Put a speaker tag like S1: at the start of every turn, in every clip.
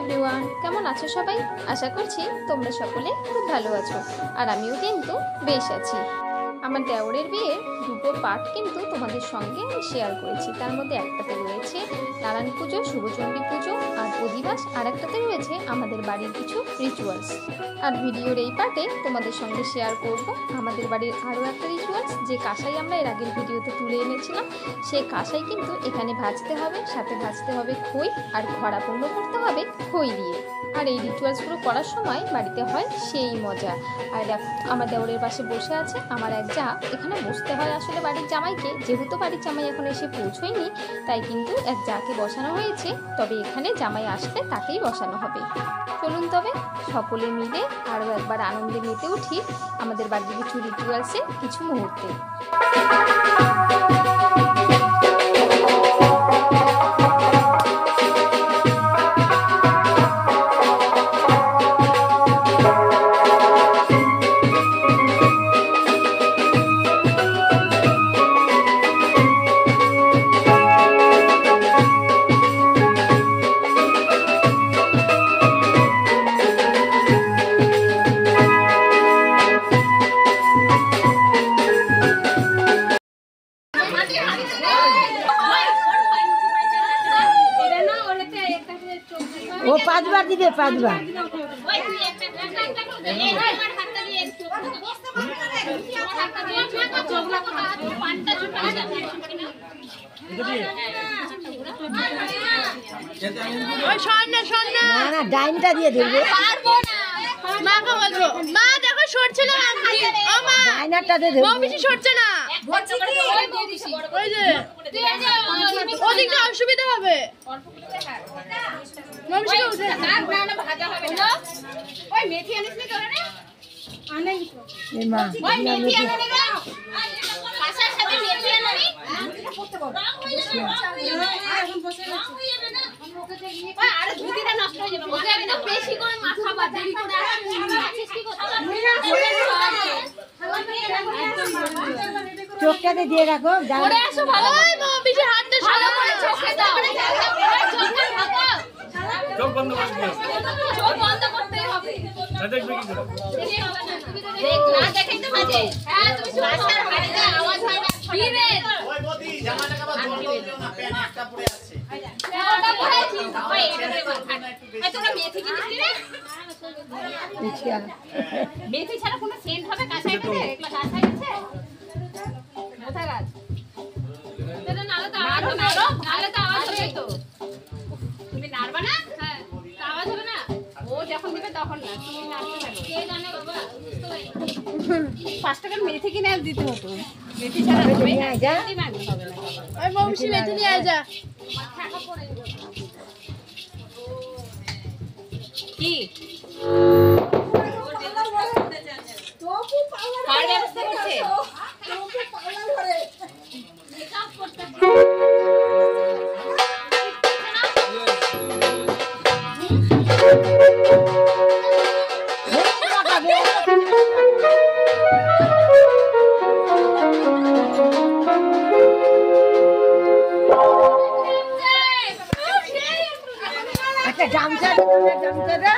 S1: Everyone, কেমন আছো সবাই? আশা করছি তোমরা সকলে খুব ভালো আছো, আর আমিও কিন্তু বেশ আছি। আমার দেওরের বিয়ের দুটো পার্ট কিন্তু তোমাদের সঙ্গে আমি শেয়ার করেছি। তার মধ্যে একটাতে রয়েছে নারায়ণ পুজো, শুভচণ্ডী পুজো আর অধিবাস, আর একটাতে রয়েছে আমাদের বাড়ির কিছু রিচুয়ালস। আর ভিডিওর এই পার্টে তোমাদের সঙ্গে শেয়ার করব আমাদের বাড়ির আরও একটা রিচুয়ালস, যে কাঁসাই আমরা এর আগের ভিডিওতে তুলে এনেছিলাম। সেই কাঁসাই কিন্তু এখানে ভাজতে হবে, সাথে ভাজতে হবে খই, আর ঘড়া পূর্ণ করতে হবে খই দিয়ে। আর এই রিচুয়ালসগুলো করার সময় বাড়িতে হয় সেই মজা। আর দেখো আমার দেওরের পাশে বসে আছে আমার এক যা। এখানে বসতে হয় আসলে বাড়ির জামাইকে, যেহেতু বাড়ির জামাই এখন এসে পৌঁছয়নি, তাই কিন্তু এক যাকে বসানো হয়েছে। তবে এখানে জামাই আসলে তাকেই বসানো হবে। চলুন তবে সকলে মিলে আরও একবার আনন্দে মেতে উঠি আমাদের বাড়ির কিছু রিচুয়ালসে কিছু মুহূর্তে।
S2: ও পাঁচবার দিবে, পাঁচবার। না ডাইনটা দিয়ে দেবে।
S3: মা দেখো সরছে না,
S2: ডাইনারটা দিয়ে দেবে।
S3: বেশি সরছে না, ওই যে ওদিকে অসুবিধা হবে।
S2: চোখটাতে দিয়ে রাখো।
S4: চোখ বন্ধ করতে হবে। দেখবে কি করে? না দেখেই তো বাজে। হ্যাঁ তুমি বাসার বাইরে আওয়াজ হয় না। কি রে? ওই বদি জামাটা কাবা ধরলো না, প্যান্ট একটা পড়ে আছে। ওটা পড়েছি। ওই এটা রে মাথা। এই তোরা মেথি কিনিস রে?
S2: আচ্ছা।
S4: মেথি ছাড়া কোনো সেন্ট হবে কাঁসাই করে? একলা কাঁসাই আছে? কোথায় গাছ? এটা নালে তো আওয়াজ হবে না। নালে তো আওয়াজ হবে তো। তুমি নাড়বা না? হ্যাঁ। আওয়াজ হবে না? ও যখন দিবে তখন না, তুমি নাড়তে থাকো। কে জানে বাবা? 5 টাকার মেথি কিনে দিতে হতো। মেথি ছাড়া হবে না। মেথি মাগতে হবে না।
S3: ওই মৌসুমী মেথি নিয়ে আয় যা।
S4: কি? কার ব্যবস্থা করছে? মেকআপ করতে
S2: একটা গামছা, গামছাটা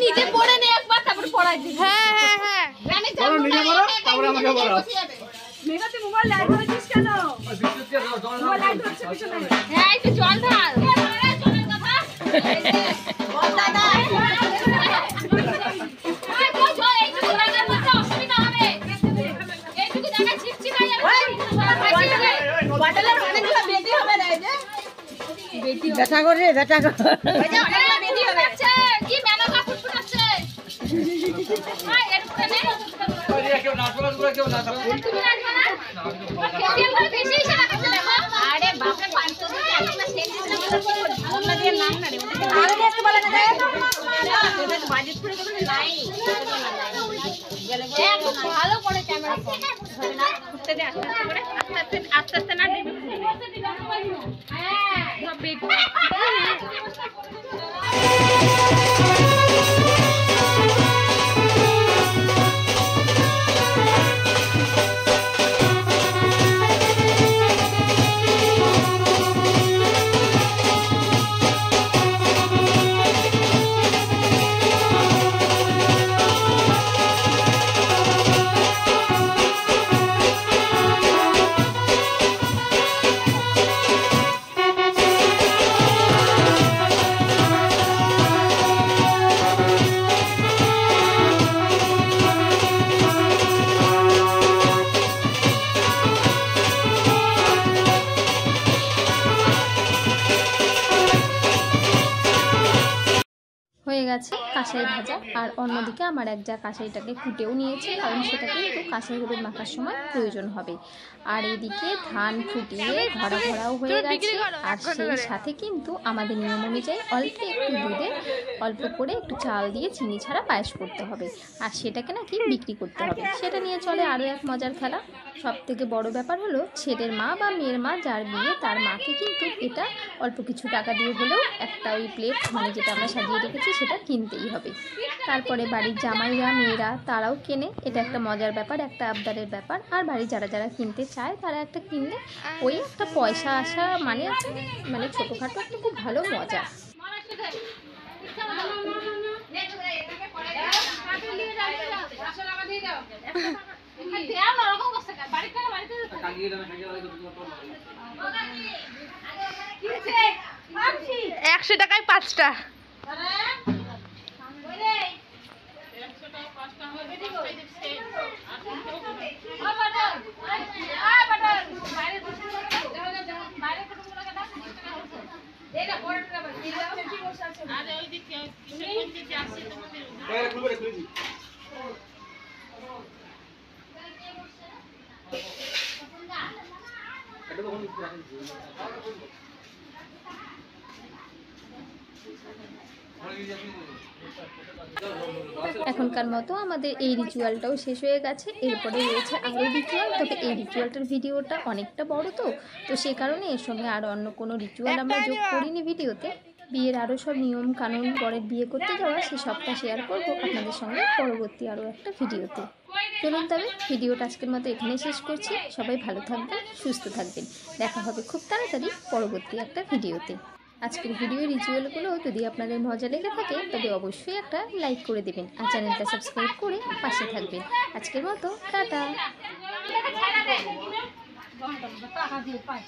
S4: নিজে পড়ে নে একবার, তারপর পড়াই দিই।
S3: হ্যাঁ হ্যাঁ হ্যাঁ
S5: নিজে বলো তারপরে আমাকে বলো।
S4: হ্যাঁ, একটু জল ঢাল। অসুবিধা হবে, এইটুকু জায়গা ছিটছিটাই
S2: ব্যথা করে ব্যথা করে
S4: কি মেলা ফুটফুটাচ্ছে।
S5: কেউ নাচবে না, কেউ নাচবে না।
S4: তুমি রাখবে না? বেশি এসে রাখাচ্ছে দেখো। আরে বাপরে, 500 দিয়ে একটা সেট দিতে না দিয়ে নাম না রে। আরে দেখতে বলে না রে। বাজেট করে দেবে নাই। একদম ভালো করে ক্যামেরা ধরে না, ঘুরতে দে আস্তে আস্তে করে, আস্তে আস্তে না দিবি। হ্যাঁ, সব বেগ।
S1: হয়ে গেছে কাঁসাই ভাজা। আর অন্যদিকে আমার এক যা কাঁসাইটাকে কুটেও নিয়েছে, কারণ সেটা কিন্তু কাঁসাই হলুদ মাখার সময় প্রয়োজন হবে। আর এদিকে ধান ফুটিয়ে ঘরা ঘরাও হয়ে গেছে। আর সেই সাথে কিন্তু আমাদের নিয়ম অনুযায়ী অল্প একটু দুধে অল্প করে একটু চাল দিয়ে চিনি ছাড়া পায়েস করতে হবে, আর সেটাকে নাকি বিক্রি করতে হবে। সেটা নিয়ে চলে আরও এক মজার খেলা। সব থেকে বড় ব্যাপার হলো ছেলের মা বা মেয়ের মা যার বিয়ে, তার মাকে কিন্তু এটা অল্প কিছু টাকা দিয়ে হলেও একটা ওই প্লেট, মানে যেটা আমরা সাজিয়ে রেখেছি, সেটা কিনতেই হবে। তারপরে বাড়ির জামাইরা মেয়েরা তারাও কেনে। এটা একটা মজার ব্যাপার, একটা আবদারের ব্যাপার। আর বাড়ি যারা যারা কিনতে চায় তারা একটা কিনলে ওই একটা পয়সা আসা, মানে ছোটোখাটো একটা খুব ভালো মজা।
S3: একশো টাকায় 5টা।
S1: এখনকার মতো আমাদের এই রিচুয়ালটাও শেষ হয়ে গেছে। এরপরে রয়েছে আরও রিচুয়াল, তবে এই রিচুয়ালটার ভিডিওটা অনেকটা বড়, তো সে কারণে এর সঙ্গে আরও অন্য কোনো রিচুয়াল আমরা যোগ করিনি ভিডিওতে। বিয়ের আরও সব নিয়ম কানুন, পরের বিয়ে করতে যাওয়া, সে সবটা শেয়ার করব আপনাদের সঙ্গে পরবর্তী আরও একটা ভিডিওতে। চলুন তবে ভিডিওটা আজকের মতো এখানে শেষ করছি। সবাই ভালো থাকবেন, সুস্থ থাকবেন। দেখা হবে খুব তাড়াতাড়ি পরবর্তী একটা ভিডিওতে। আজকের ভিডিও রিচুয়ালগুলো যদি আপনাদের মজা লেগে থাকে তবে অবশ্যই একটা লাইক করে দেবেন, আর চ্যানেলটা সাবস্ক্রাইব করে পাশে থাকবেন। আজকের মতো টাটা।
S2: টাকা দিয়ে পাই